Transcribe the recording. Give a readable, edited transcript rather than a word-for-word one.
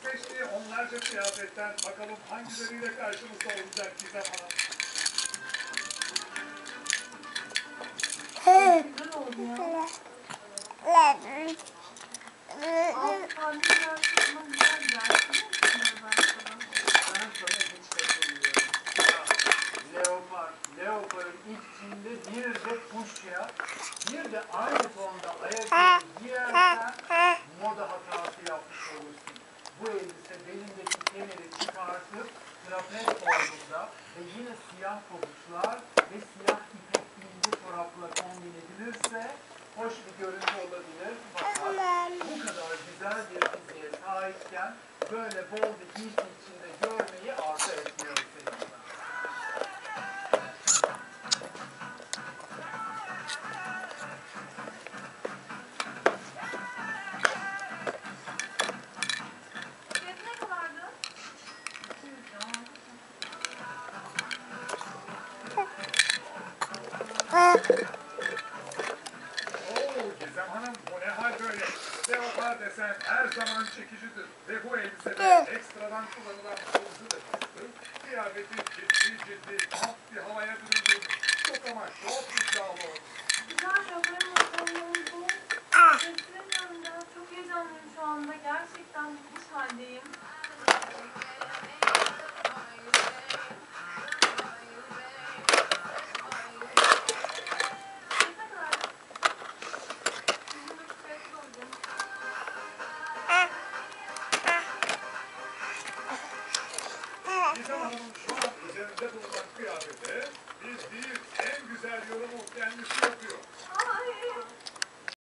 Seçtiği onlarca kıyafetten bakalım hangileriyle karşımızda olacak Gizem Hanım. Güzel oldu ya. Ben sana hiç katılmıyorum. Leopard'ın içinde bir de kuşya, bir de aynı tonda ayakkabı giyersen moda hatası yapmış olursun. Bu elbise belindeki kemeri çıkartıp trapez formunda ve yine siyah pabuçlar ve siyah ipek ince çorapla kombin edilirse hoş bir görüntü olabilir. Fakat bu kadar güzel bir fiziğe sahipken böyle bol bir giysi içinde görmeyi arzu etmiyoruz seninle. Gizem Hanım, bu ne hal böyle? Leopar desen her zaman çekicidir ve bu elbisede ekstradan kullanılan kılıcıdır. Kıyafeti ciddi kamp bir havaya büründürmüş. Çok ama çok iddialı oldu. Güzel yok.